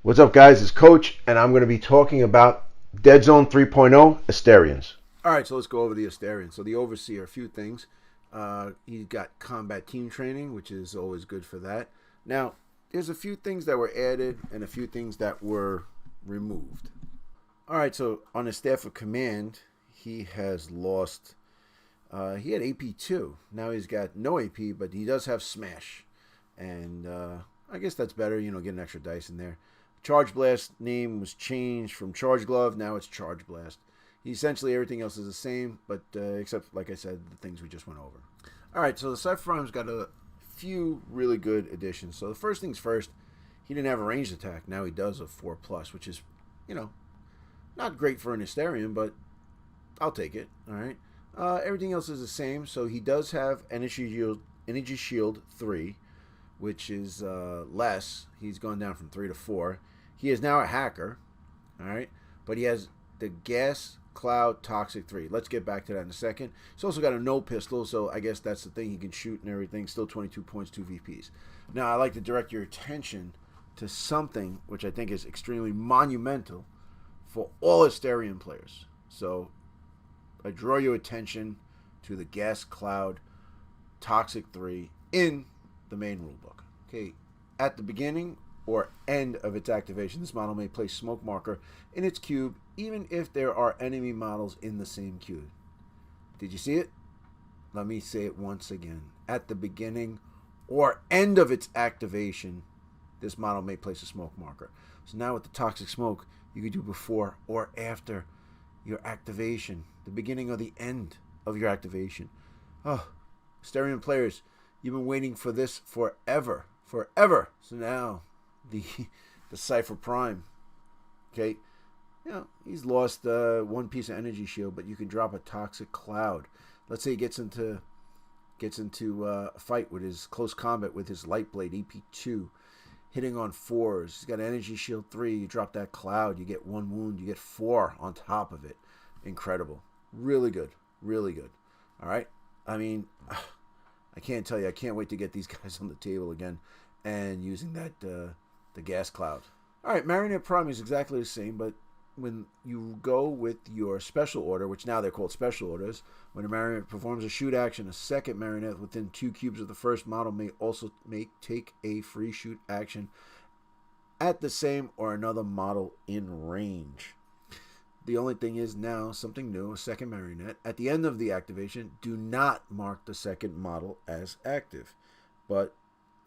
What's up, guys? It's Coach, and I'm going to be talking about Deadzone 3.0 Asterians. All right, so let's go over the Asterian. So the overseer, a few things. He's got combat team training, which is always good for that. Now, there's a few things that were added and a few things that were removed. All right, so on his staff of command, he has lost. He had AP2. Now he's got no AP, but he does have Smash, and I guess that's better. You know, get an extra dice in there. Charge Blast name was changed from Charge Glove. Now it's Charge Blast. Essentially, everything else is the same, but except, like I said, the things we just went over. All right, so the cypher prime's got a few really good additions. So the first things first, he didn't have a ranged attack. Now he does a 4+, which is, you know, not great for an Asterian, but I'll take it. All right. Everything else is the same. So he does have Energy Shield 3, which is less. He's gone down from 3 to 4. He is now a hacker. All right, but he has the Gas Cloud Toxic 3. Let's get back to that in a second. He's also got a no pistol, so I guess that's the thing. He can shoot and everything. Still 22 points, 2 VPs. Now, I'd like to direct your attention to something which I think is extremely monumental for all Asterian players. So, I draw your attention to the Gas Cloud Toxic 3 in the main rulebook. Okay, at the beginning or end of its activation, this model may place smoke marker in its cube, even if there are enemy models in the same cube. Did you see it? Let me say it once again. At the beginning or end of its activation, this model may place a smoke marker. So now with the toxic smoke, you can do before or after your activation, the beginning or the end of your activation. Oh, Asterian players, you've been waiting for this forever. So now the Cypher Prime. Okay, you know, he's lost one piece of energy shield, but you can drop a toxic cloud. Let's say he gets into a fight with his close combat with his light blade EP2, hitting on 4s. He's got energy shield 3. You drop that cloud, you get 1 wound, you get 4 on top of it. Incredible, really good, really good. All right, I mean, I can't tell you. I can't wait to get these guys on the table again and using that the gas cloud. All right, Marionette Prime is exactly the same, but when you go with your special order, which now they're called special orders, when a Marionette performs a shoot action, a second Marionette within 2 cubes of the first model may also take a free shoot action at the same or another model in range. The only thing is now something new, a second Marionette. At the end of the activation, do not mark the second model as active. But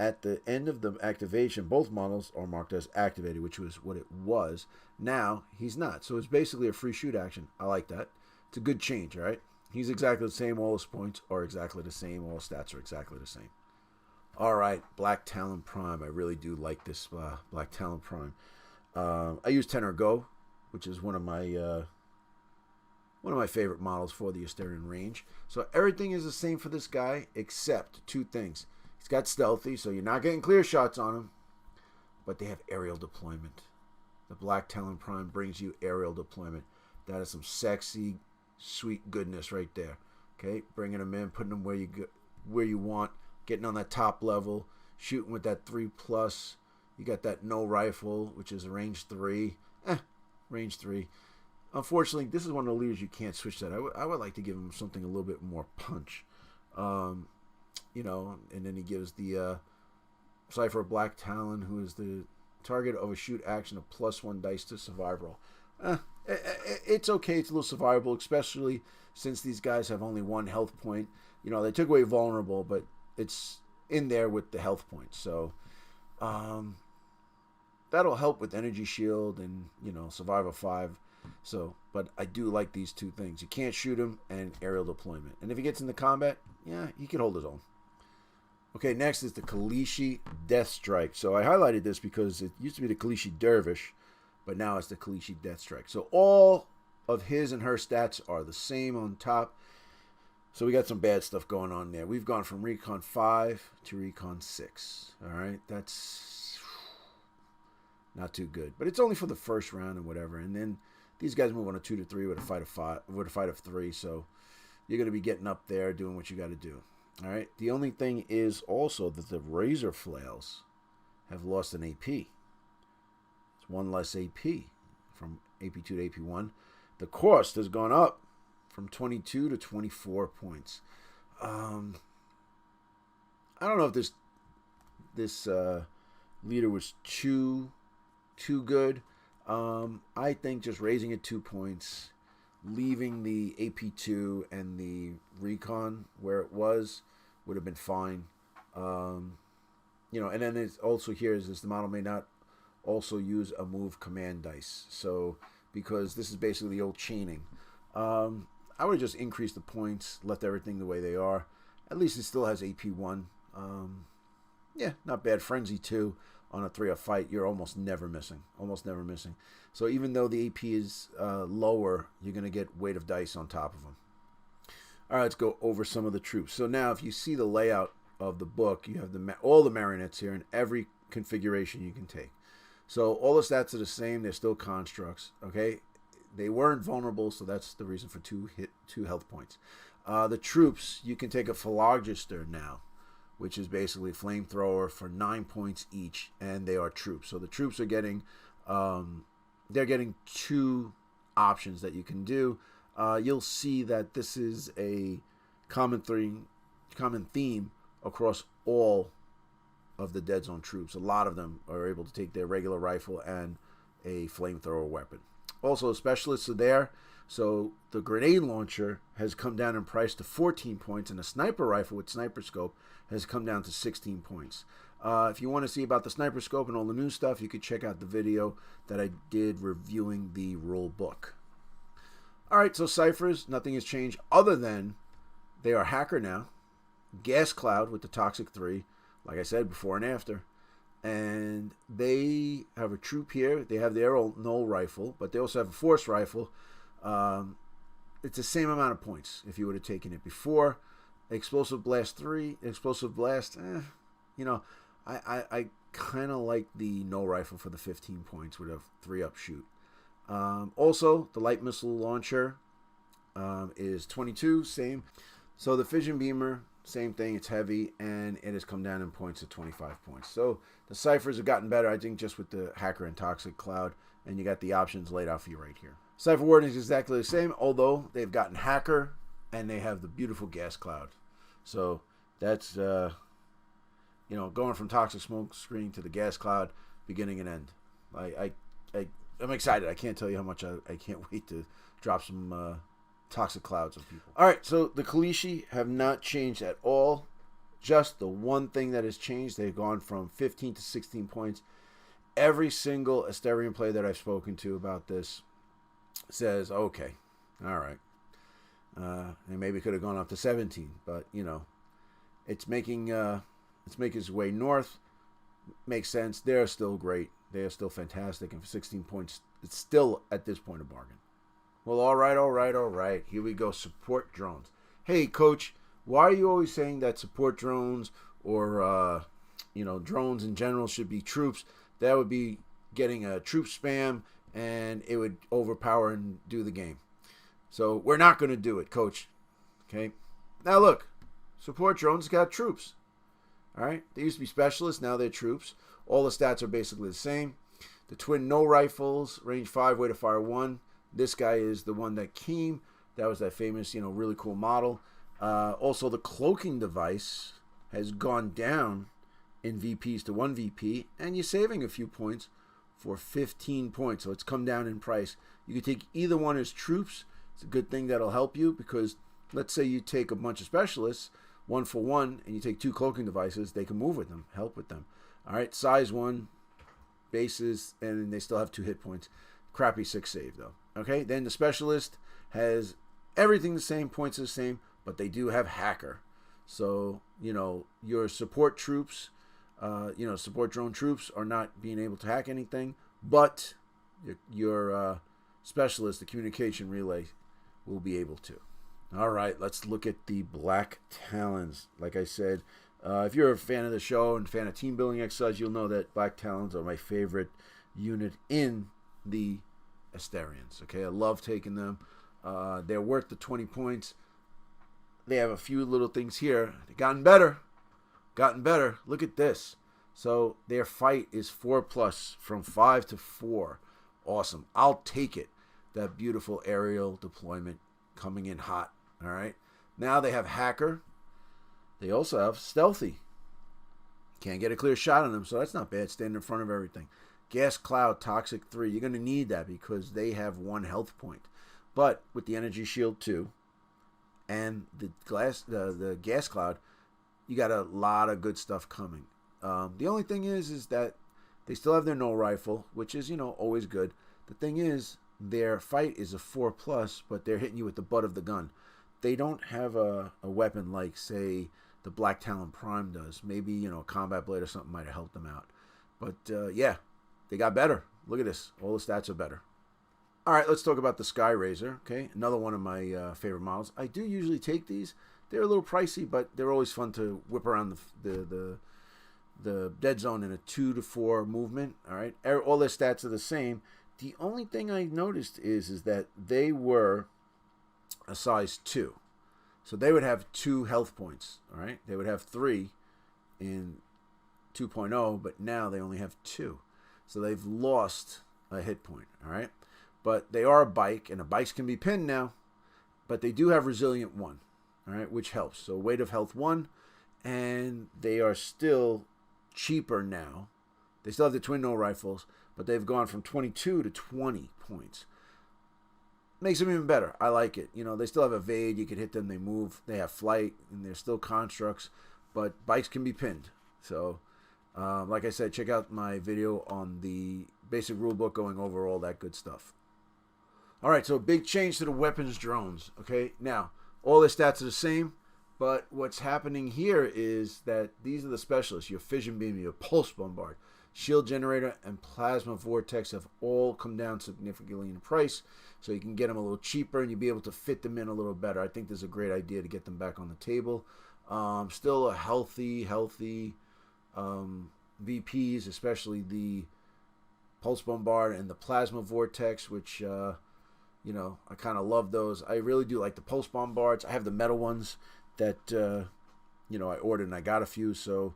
at the end of the activation, both models are marked as activated, which was what it was. Now, he's not. So it's basically a free shoot action. I like that. It's a good change, all right? He's exactly the same. All his points are exactly the same. All stats are exactly the same. All right, Black Talon Prime. I really do like this Black Talon Prime. I use Tenor Go, which is one of my favorite models for the Asterian range. So everything is the same for this guy except 2 things. He's got stealthy, so you're not getting clear shots on him, but they have aerial deployment. The Black Talon Prime brings you aerial deployment. That is some sexy, sweet goodness right there. Okay, bringing them in, putting them where you want, getting on that top level, shooting with that 3+. You got that no rifle, which is a range 3. Range 3. Unfortunately, this is one of the leaders you can't switch that. I would like to give him something a little bit more punch. You know, and then he gives the Cypher Black Talon, who is the target of a shoot action, a +1 dice to survival. It's okay. It's a little survivable, especially since these guys have only 1 health point. You know, they took away vulnerable, but it's in there with the health points. So, that'll help with energy shield and, you know, survival 5. So, but I do like these 2 things. You can't shoot him and aerial deployment. And if he gets into combat, yeah, he can hold his own. Okay, next is the Kalishi Death Strike. So I highlighted this because it used to be the Kalishi Dervish, but now it's the Kalishi Death Strike. So all of his and her stats are the same on top. So we got some bad stuff going on there. We've gone from Recon 5 to Recon 6. All right, that's not too good. But it's only for the first round and whatever. And then these guys move on a 2 to 3 with a fight of 3. So you're going to be getting up there doing what you got to do. All right. The only thing is also that the Razor Flails have lost an AP. It's It's 1 less AP from AP2 to AP1. The cost has gone up from 22 to 24 points. I don't know if this leader was too good. I think just raising it 2 points, leaving the AP2 and the recon where it was would have been fine. And then it's also here is this: the model may not also use a move command dice. So because this is basically the old chaining, I would just increase the points, left everything the way they are. At least it still has AP1. Not bad. Frenzy 2 on a 3-up fight, you're almost never missing. So even though the AP is lower, you're going to get weight of dice on top of them. All right, let's go over some of the troops. So now if you see the layout of the book, you have all the marionettes here in every configuration you can take. So all the stats are the same. They're still constructs, okay? They weren't vulnerable, so that's the reason for 2 health points. The troops, you can take a phylogester now, which is basically a flamethrower for 9 points each, and they are troops. So the troops are getting, they're getting 2 options that you can do. You'll see that this is a common theme across all of the Deadzone troops. A lot of them are able to take their regular rifle and a flamethrower weapon. Also, specialists are there. So the grenade launcher has come down in price to 14 points, and a sniper rifle with sniper scope has come down to 16 points. If you want to see about the sniper scope and all the new stuff, you could check out the video that I did reviewing the rule book. All right, so ciphers, nothing has changed other than they are hacker now. Gas cloud with the toxic 3, like I said, before and after. And they have a troop here. They have their old null rifle, but they also have a force rifle. It's the same amount of points if you would have taken it before. Explosive blast 3, explosive blast, I kind of like the null rifle for the 15 points with a 3-up shoot. Also, the light missile launcher is 22, same. So the fission beamer, same thing, it's heavy, and it has come down in points to 25 points. So the ciphers have gotten better, I think, just with the hacker and toxic cloud, and you got the options laid out for you right here. Cypher Warden is exactly the same, although they've gotten hacker, and they have the beautiful gas cloud. So that's, going from toxic smoke screen to the gas cloud, beginning and end. I'm excited. I can't tell you how much I can't wait to drop some toxic clouds on people. All right, so the Kalishi have not changed at all. Just the one thing that has changed, they've gone from 15 to 16 points. Every single Asterian player that I've spoken to about this says, okay, all right. And maybe could have gone up to 17, but, it's making its way north. Makes sense. They're still great. They are still fantastic. And for 16 points, it's still, at this point, a bargain. Well, all right. Here we go. Support drones. Hey, Coach, why are you always saying that support drones or, drones in general should be troops? That would be getting a troop spam, and it would overpower and do the game. So we're not going to do it, Coach. Okay? Now, look. Support drones got troops. All right? They used to be specialists. Now they're troops. All the stats are basically the same. The twin no rifles, range 5, way to fire 1. This guy is the one that came. That was that famous, really cool model. Also, the cloaking device has gone down in VPs to 1 VP, and you're saving a few points for 15 points. So it's come down in price. You can take either one as troops. It's a good thing that'll help you because let's say you take a bunch of specialists, 1 for 1, and you take 2 cloaking devices, they can move with them, help with them. All right, size 1, bases, and they still have 2 hit points. Crappy 6 save, though. Okay, then the specialist has everything the same, points the same, but they do have hacker. So, your support troops, support drone troops are not being able to hack anything, but your specialist, the communication relay, will be able to. All right, let's look at the black talons. Like I said, if you're a fan of the show and fan of team building exercise, you'll know that black talons are my favorite unit in the Asterians. Okay, I love taking them. They're worth the 20 points. They have a few little things here. They've gotten better. Look at this. So their fight is 4+ from 5 to 4. Awesome. I'll take it. That beautiful aerial deployment coming in hot. All right. Now they have Hacker. They also have Stealthy. Can't get a clear shot on them, so that's not bad. Standing in front of everything. Gas Cloud, Toxic 3. You're going to need that because they have 1 health point. But with the Energy Shield 2 and the Gas Cloud, you got a lot of good stuff coming. The only thing is that they still have their no rifle, which is, always good. The thing is, their fight is a 4+, but they're hitting you with the butt of the gun. They don't have a weapon like, say, the Black Talon Prime does. Maybe, a combat blade or something might have helped them out. But, yeah, they got better. Look at this. All the stats are better. All right, let's talk about the Sky Razor, okay? Another one of my favorite models. I do usually take these. They're a little pricey, but they're always fun to whip around the dead zone in a 2 to 4 movement, all right? All their stats are the same. The only thing I noticed is that they were a size 2. So they would have 2 health points, all right? They would have 3 in 2.0, but now they only have 2. So they've lost a hit point, all right? But they are a bike, and the bikes can be pinned now, but they do have Resilient 1, all right, which helps. So weight of health 1, and they are still cheaper now. They still have the twin no rifles, but they've gone from 22 to 20 points. Makes them even better. I like it. They still have evade. You can hit them. They move. They have flight, and they're still constructs, but bikes can be pinned. So, like I said, check out my video on the basic rulebook going over all that good stuff. All right, so big change to the weapons drones. Okay, now all their stats are the same, but what's happening here is that these are the specialists. Your fission beam, your pulse bombard, shield generator, and plasma vortex have all come down significantly in price, so you can get them a little cheaper and you'll be able to fit them in a little better. I think this is a great idea to get them back on the table. Still a healthy VPs, especially the pulse bombard and the plasma vortex, which I kind of love those. I really do like the pulse bombards. I have the metal ones that I ordered, and I got a few, so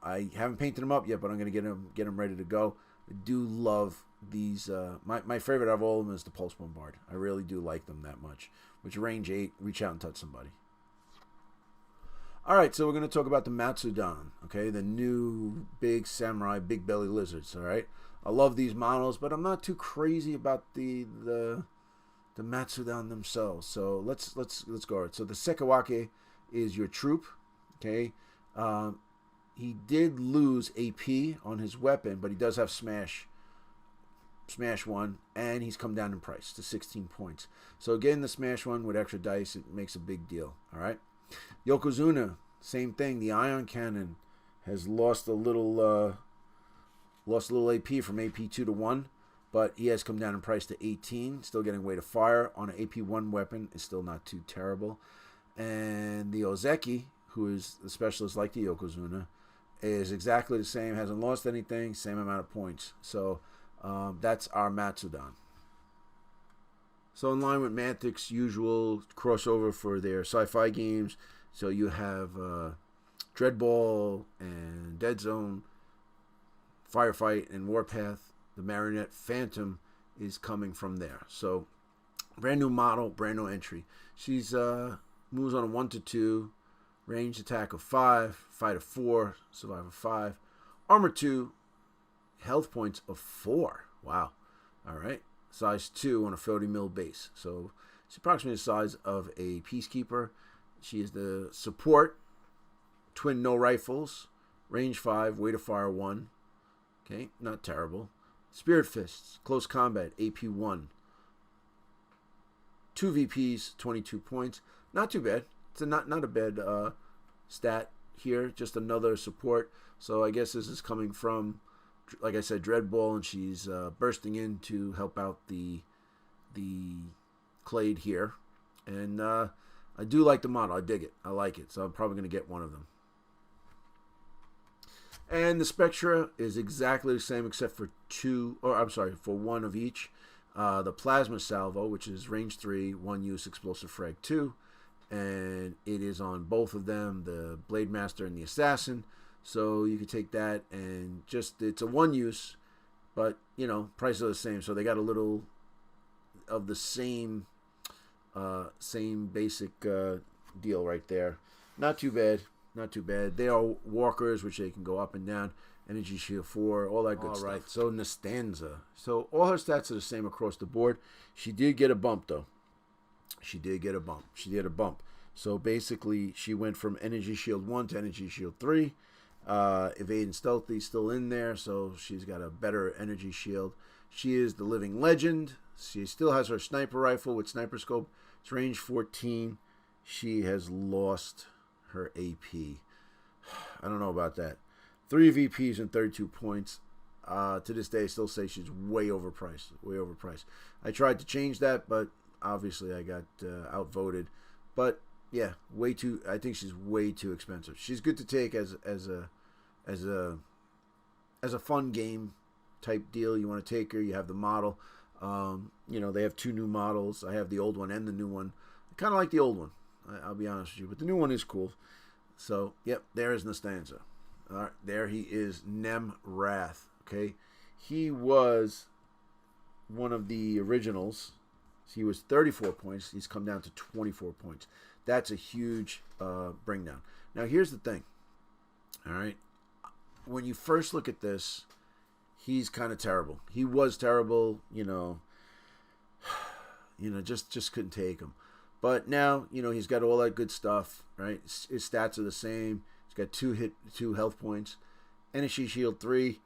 I haven't painted them up yet, but I'm gonna get them ready to go. I do love these. My favorite of all of them is the pulse bombard. I really do like them that much. Which range 8, reach out and touch somebody. All right, so we're gonna talk about the Matsudan. Okay, the new big samurai, big belly lizards. All right, I love these models, but I'm not too crazy about the Matsudan themselves. So let's go. So the Sekawake is your troop. Okay, he did lose AP on his weapon, but he does have Smash 1, and he's come down in price to 16 points. So getting the Smash 1 with extra dice, it makes a big deal. All right, Yokozuna, same thing. The ion cannon has lost a little AP from AP 2 to 1, but he has come down in price to 18. Still getting weight of fire on an AP 1 weapon is still not too terrible. And the Ozeki, who is the specialist like the Yokozuna, is exactly the same. Hasn't lost anything. Same amount of points. So that's our Matsudan. So in line with Mantic's usual crossover for their sci-fi games, so you have Dreadball and Deadzone, Firefight, and Warpath. The Marionette Phantom is coming from there. So brand new model, brand new entry. She's moves on a 1 to 2, range attack of 5, fight of 4, survive of 5, armor 2, health points of 4. Wow. All right. Size 2 on a 40 mil base. So it's approximately the size of a Peacekeeper. She is the support, twin no rifles, range 5, weight of fire 1. Okay, not terrible. Spirit Fists, close combat, AP 1. 2 VPs, 22 points. Not too bad. It's not a bad stat here. Just another support. So I guess this is coming from, like I said, Dreadball, and she's bursting in to help out the Clade here. And I do like the model. I dig it. I like it. So I'm probably going to get one of them. And the Spectra is exactly the same except for for 1 of each. The Plasma Salvo, which is range 3, 1 use explosive frag 2. And it is on both of them, the Blade Master and the Assassin. So you could take that and just, it's a one use, but prices are the same. So they got a little of the same basic deal right there. Not too bad. Not too bad. They are walkers, which they can go up and down. Energy shield 4, all that good stuff. All right, so Nastanza. So all her stats are the same across the board. She did get a bump, though. She did a bump. So basically, she went from Energy Shield 1 to Energy Shield 3. Evade and Stealthy still in there, so she's got a better Energy Shield. She is the living legend. She still has her sniper rifle with sniper scope. It's range 14. She has lost her AP. I don't know about that. 3 VPs and 32 points. To this day, I still say she's way overpriced. Way overpriced. I tried to change that, but obviously I got outvoted. But yeah, way too. I think she's way too expensive. She's good to take as a fun game type deal. You want to take her. You have the model. They have 2 new models. I have the old one and the new one. I kind of like the old one. I'll be honest with you, but the new one is cool. So yep, there is Nastanza. All right, there he is, Nemrath. Okay, he was one of the originals. He was 34 points. He's come down to 24 points. That's a huge bring down. Now, here's the thing. All right, when you first look at this, he's kind of terrible. He was terrible. Just couldn't take him. But now, he's got all that good stuff. Right, his stats are the same. He's got 2 health points. Energy Shield 3.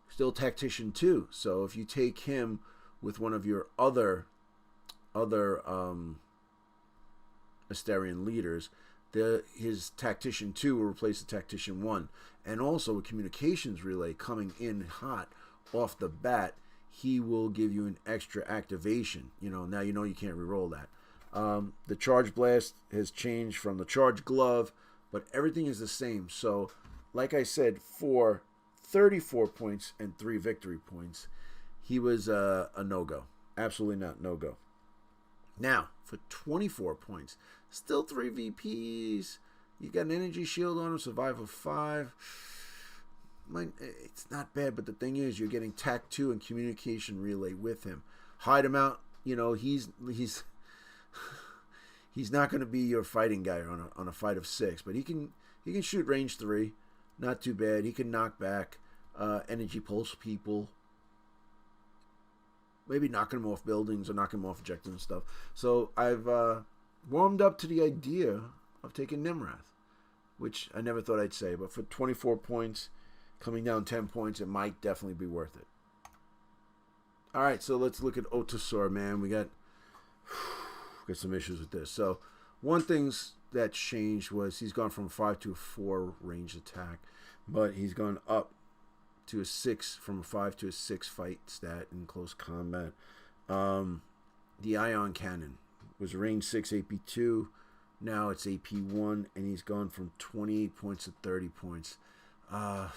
Still Tactician 2. So if you take him with one of your other Asterian leaders, his Tactician 2 will replace the Tactician 1. And also a communications relay coming in hot off the bat, he will give you an extra activation. Now you can't reroll that. The Charge Blast has changed from the Charge Glove, but everything is the same. So, like I said, for 34 points and 3 victory points, he was a no-go. Absolutely not no-go. Now, for 24 points, still 3 VPs. You got an Energy Shield on him, Survival 5. It's not bad, but the thing is, you're getting Tac 2 and Communication Relay with him. Hide him out. He's not going to be your fighting guy on a fight of 6, but he can shoot range 3, not too bad. He can knock back, energy pulse people, maybe knocking them off buildings or knocking them off objectives and stuff. So I've warmed up to the idea of taking Nemrath, which I never thought I'd say, but for 24 points, coming down 10 points, it might definitely be worth it. All right, so let's look at Otasor, man. We got some issues with this. So one thing that changed was he's gone from a 5 to a 4 range attack, but he's gone up to a 6, from a 5 to a 6 fight stat in close combat. The Ion Cannon was range 6 AP2. Now it's AP1, and he's gone from 28 points to 30 points. I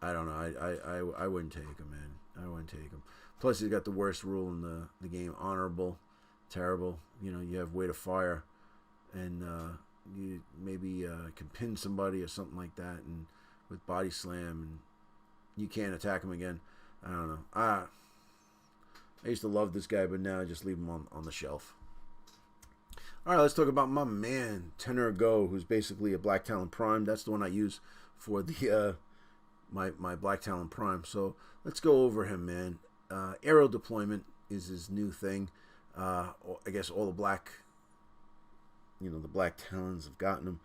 don't know. I wouldn't take him, man. I wouldn't take him. Plus, he's got the worst rule in the game. Honorable. Terrible. You have weight of fire, and you maybe can pin somebody or something like that, and with body slam, and you can't attack him again. I don't know. I used to love this guy, but now I just leave him on the shelf. All right, let's talk about my man Tenor Go, who's basically a Black Talon Prime. That's the one I use for the my Black Talon Prime. So let's go over him, man. Aerial deployment is his new thing. I guess all the black, the Black Talons have gotten him.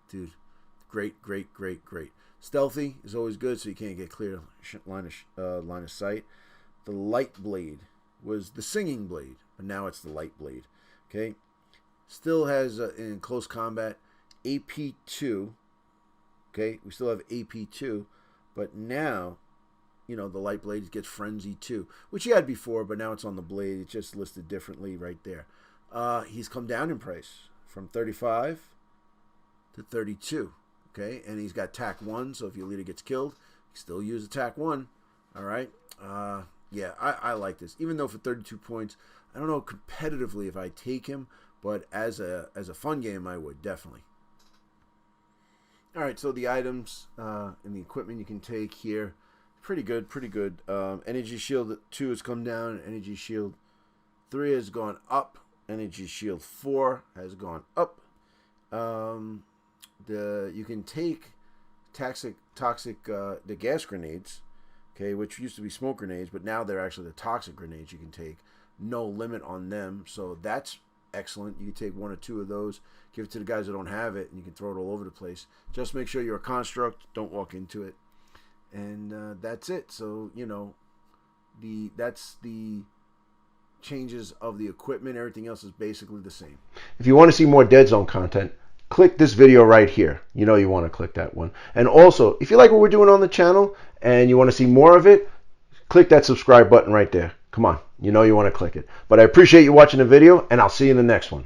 Dude, great. Stealthy is always good, so you can't get clear line of sight. The Light Blade was the Singing Blade, but now it's the Light Blade. Okay, still has in close combat AP2. Okay, we still have AP2, but now, the Light Blade gets Frenzy 2, which he had before, but now it's on the blade. It's just listed differently right there. He's come down in price from 35 to 32. Okay, and he's got TAC 1, so if your leader gets killed, you still use attack 1. All right. Yeah, I like this. Even though for 32 points, I don't know competitively if I take him, but as a fun game, I would definitely. All right, so the items and the equipment you can take here, pretty good, pretty good. Energy Shield 2 has come down. Energy Shield 3 has gone up. Energy Shield 4 has gone up. You can take toxic the gas grenades, okay, which used to be smoke grenades, but now they're actually the toxic grenades you can take. No limit on them, so that's excellent. You can take 1 or 2 of those, give it to the guys that don't have it, and you can throw it all over the place. Just make sure you're a construct, don't walk into it, and that's it. So that's the changes of the equipment. Everything else is basically the same. If you want to see more Deadzone content, click this video right here. You know you want to click that one. And also, if you like what we're doing on the channel and you want to see more of it, click that subscribe button right there. Come on, you know you want to click it. But I appreciate you watching the video, and I'll see you in the next one.